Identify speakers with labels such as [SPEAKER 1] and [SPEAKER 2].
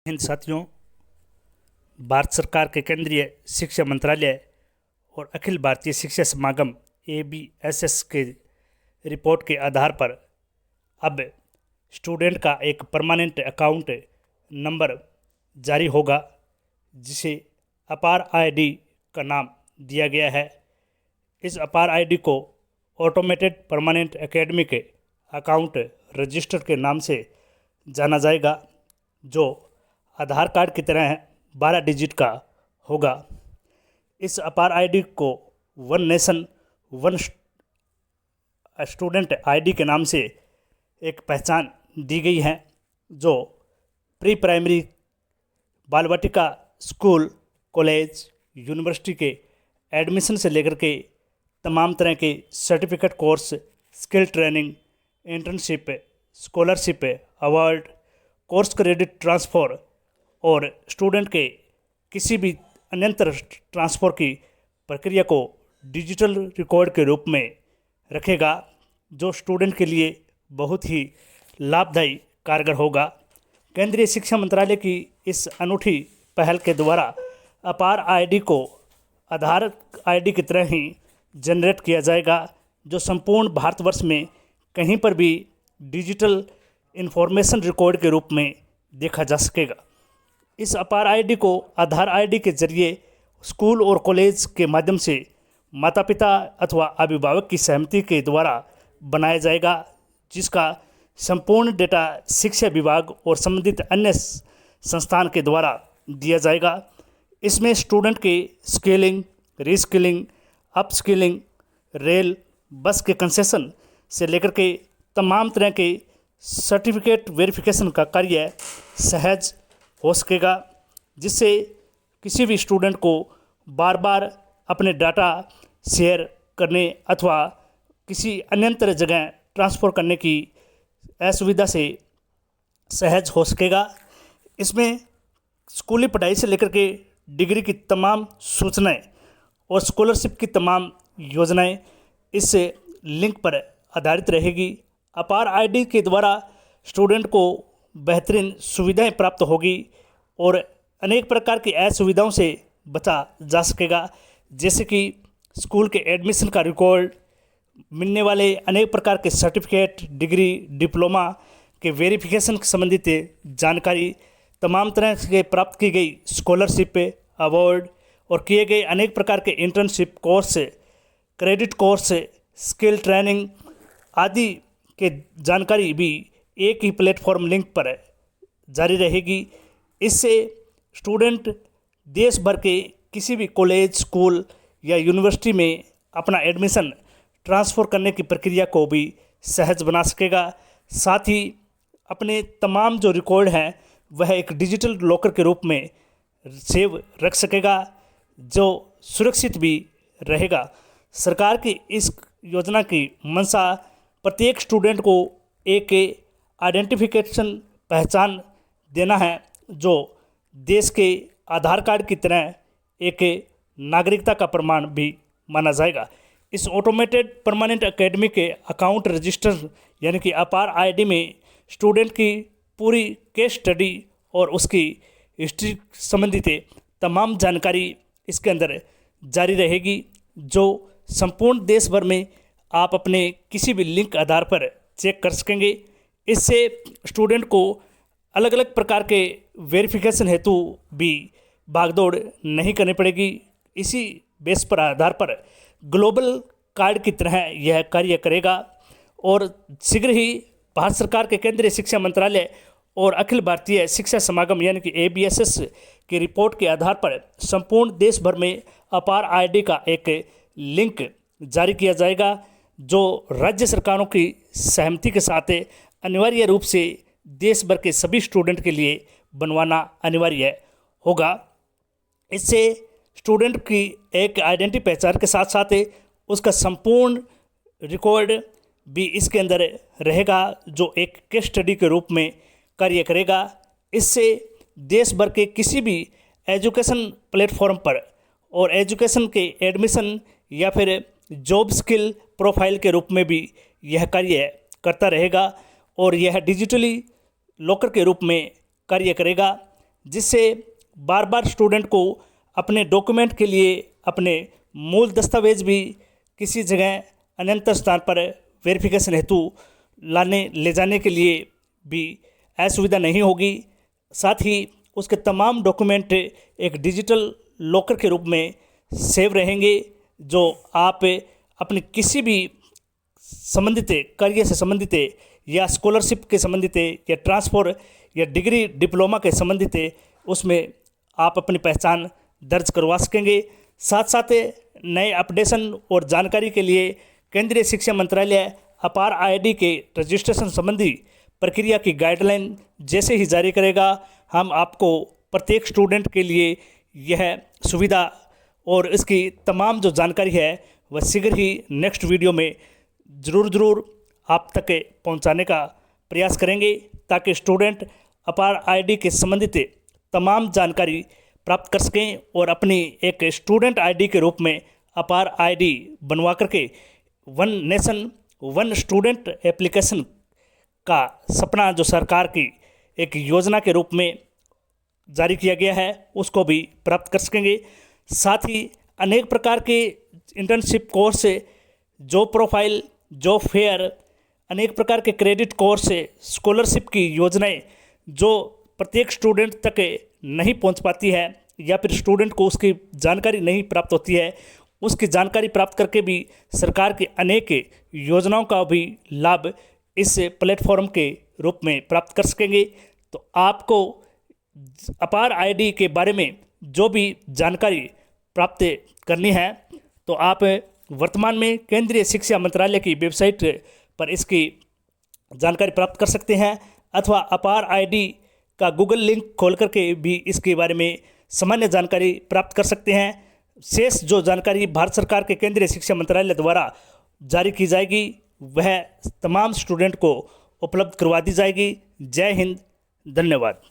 [SPEAKER 1] हिंद साथियों, भारत सरकार के केंद्रीय शिक्षा मंत्रालय और अखिल भारतीय शिक्षा समागम ABSS के रिपोर्ट के आधार पर अब स्टूडेंट का एक परमानेंट अकाउंट नंबर जारी होगा, जिसे अपार ID का नाम दिया गया है। इस अपार ID को automated permanent academic account register के नाम से जाना जाएगा, जो आधार कार्ड की तरह 12 डिजिट का होगा। इस अपार ID को one nation one student ID के नाम से एक पहचान दी गई है, जो प्री प्राइमरी, बाल वाटिका, स्कूल, कॉलेज, यूनिवर्सिटी के एडमिशन से लेकर के तमाम तरह के certificate course, skill training, internship, scholarship, award, course credit transfer और स्टूडेंट के किसी भी अन्यंतर ट्रांसफ़र की प्रक्रिया को डिजिटल रिकॉर्ड के रूप में रखेगा, जो स्टूडेंट के लिए बहुत ही लाभदायी कारगर होगा। केंद्रीय शिक्षा मंत्रालय की इस अनूठी पहल के द्वारा अपार ID को आधार ID की तरह ही जनरेट किया जाएगा, जो संपूर्ण भारतवर्ष में कहीं पर भी डिजिटल इंफॉर्मेशन रिकॉर्ड के रूप में देखा जा सकेगा। इस अपार ID को आधार ID के जरिए स्कूल और कॉलेज के माध्यम से माता पिता अथवा अभिभावक की सहमति के द्वारा बनाया जाएगा, जिसका संपूर्ण डेटा शिक्षा विभाग और संबंधित अन्य संस्थान के द्वारा दिया जाएगा। इसमें स्टूडेंट के स्किलिंग, रीस्किलिंग, अपस्किलिंग, रेल, बस के कंसेशन से लेकर के तमाम तरह के सर्टिफिकेट वेरिफिकेशन का कार्य सहज हो सकेगा, जिससे किसी भी स्टूडेंट को बार बार अपने डाटा शेयर करने अथवा किसी अन्यंतर जगह ट्रांसफ़र करने की असुविधा से सहज हो सकेगा। इसमें स्कूली पढ़ाई से लेकर के डिग्री की तमाम सूचनाएं और स्कॉलरशिप की तमाम योजनाएं इस लिंक पर आधारित रहेगी। अपार ID के द्वारा स्टूडेंट को बेहतरीन सुविधाएं प्राप्त होगी और अनेक प्रकार की असुविधाओं से बचा जा सकेगा, जैसे कि स्कूल के एडमिशन का रिकॉर्ड, मिलने वाले अनेक प्रकार के सर्टिफिकेट, डिग्री, डिप्लोमा के वेरिफिकेशन संबंधित जानकारी, तमाम तरह से प्राप्त की गई स्कॉलरशिप, अवार्ड और किए गए अनेक प्रकार के internship course, credit course, skill training आदि के जानकारी भी एक ही प्लेटफॉर्म लिंक पर जारी रहेगी। इससे स्टूडेंट देश भर के किसी भी कॉलेज, स्कूल या यूनिवर्सिटी में अपना एडमिशन ट्रांसफ़र करने की प्रक्रिया को भी सहज बना सकेगा। साथ ही अपने तमाम जो रिकॉर्ड हैं वह एक डिजिटल लॉकर के रूप में सेव रख सकेगा, जो सुरक्षित भी रहेगा। सरकार की इस योजना की मंशा प्रत्येक स्टूडेंट को एक आइडेंटिफिकेशन पहचान देना है, जो देश के आधार कार्ड की तरह एक नागरिकता का प्रमाण भी माना जाएगा। इस automated permanent academic account register यानी कि अपार ID में स्टूडेंट की पूरी केस स्टडी और उसकी हिस्ट्री संबंधित तमाम जानकारी इसके अंदर जारी रहेगी, जो संपूर्ण देश भर में आप अपने किसी भी लिंक आधार पर चेक कर सकेंगे। इससे स्टूडेंट को अलग अलग प्रकार के वेरिफिकेशन हेतु भी भागदौड़ नहीं करनी पड़ेगी। इसी बेस पर आधार पर ग्लोबल कार्ड की तरह यह कार्य करेगा और शीघ्र ही भारत सरकार के केंद्रीय शिक्षा मंत्रालय और अखिल भारतीय शिक्षा समागम यानी कि ABSS की रिपोर्ट के आधार पर संपूर्ण देश भर में अपार ID का एक लिंक जारी किया जाएगा, जो राज्य सरकारों की सहमति के साथ अनिवार्य रूप से देश भर के सभी स्टूडेंट के लिए बनवाना अनिवार्य होगा। इससे स्टूडेंट की एक आइडेंटिटी पहचान के साथ साथ उसका संपूर्ण रिकॉर्ड भी इसके अंदर रहेगा, जो एक केस स्टडी के रूप में कार्य करेगा। इससे देश भर के किसी भी एजुकेशन प्लेटफॉर्म पर और एजुकेशन के एडमिशन या फिर जॉब स्किल प्रोफाइल के रूप में भी यह कार्य करता रहेगा और यह डिजिटली लॉकर के रूप में कार्य करेगा, जिससे बार बार स्टूडेंट को अपने डॉक्यूमेंट के लिए अपने मूल दस्तावेज भी किसी जगह अन्यंतर स्थान पर वेरिफिकेशन हेतु ले जाने के लिए भी असुविधा नहीं होगी। साथ ही उसके तमाम डॉक्यूमेंट एक डिजिटल लॉकर के रूप में सेव रहेंगे, जो आप अपने किसी भी संबंधित करियर से संबंधित या स्कॉलरशिप के संबंधित या ट्रांसफ़र या डिग्री डिप्लोमा के संबंधित उसमें आप अपनी पहचान दर्ज करवा सकेंगे। साथ साथ नए अपडेशन और जानकारी के लिए केंद्रीय शिक्षा मंत्रालय अपार आईडी के रजिस्ट्रेशन संबंधी प्रक्रिया की गाइडलाइन जैसे ही जारी करेगा, हम आपको प्रत्येक स्टूडेंट के लिए यह सुविधा और इसकी तमाम जो जानकारी है वह शीघ्र ही नेक्स्ट वीडियो में ज़रूर आप तक पहुंचाने का प्रयास करेंगे, ताकि स्टूडेंट अपार आईडी के संबंधित तमाम जानकारी प्राप्त कर सकें और अपनी एक स्टूडेंट आईडी के रूप में अपार आईडी बनवा करके one nation one student application का सपना जो सरकार की एक योजना के रूप में जारी किया गया है उसको भी प्राप्त कर सकेंगे। साथ ही अनेक प्रकार के internship course, job profile, job fair, अनेक प्रकार के क्रेडिट कोर्स, स्कॉलरशिप की योजनाएं जो प्रत्येक स्टूडेंट तक नहीं पहुंच पाती है या फिर स्टूडेंट को उसकी जानकारी नहीं प्राप्त होती है, उसकी जानकारी प्राप्त करके भी सरकार की अनेक योजनाओं का भी लाभ इस प्लेटफॉर्म के रूप में प्राप्त कर सकेंगे। तो आपको अपार आईडी के बारे में जो भी जानकारी प्राप्त करनी है तो आप वर्तमान में केंद्रीय शिक्षा मंत्रालय की वेबसाइट पर इसकी जानकारी प्राप्त कर सकते हैं, अथवा अपार आईडी का गूगल लिंक खोल करके भी इसके बारे में सामान्य जानकारी प्राप्त कर सकते हैं। शेष जो जानकारी भारत सरकार के केंद्रीय शिक्षा मंत्रालय द्वारा जारी की जाएगी वह तमाम स्टूडेंट को उपलब्ध करवा दी जाएगी। जय हिंद, धन्यवाद।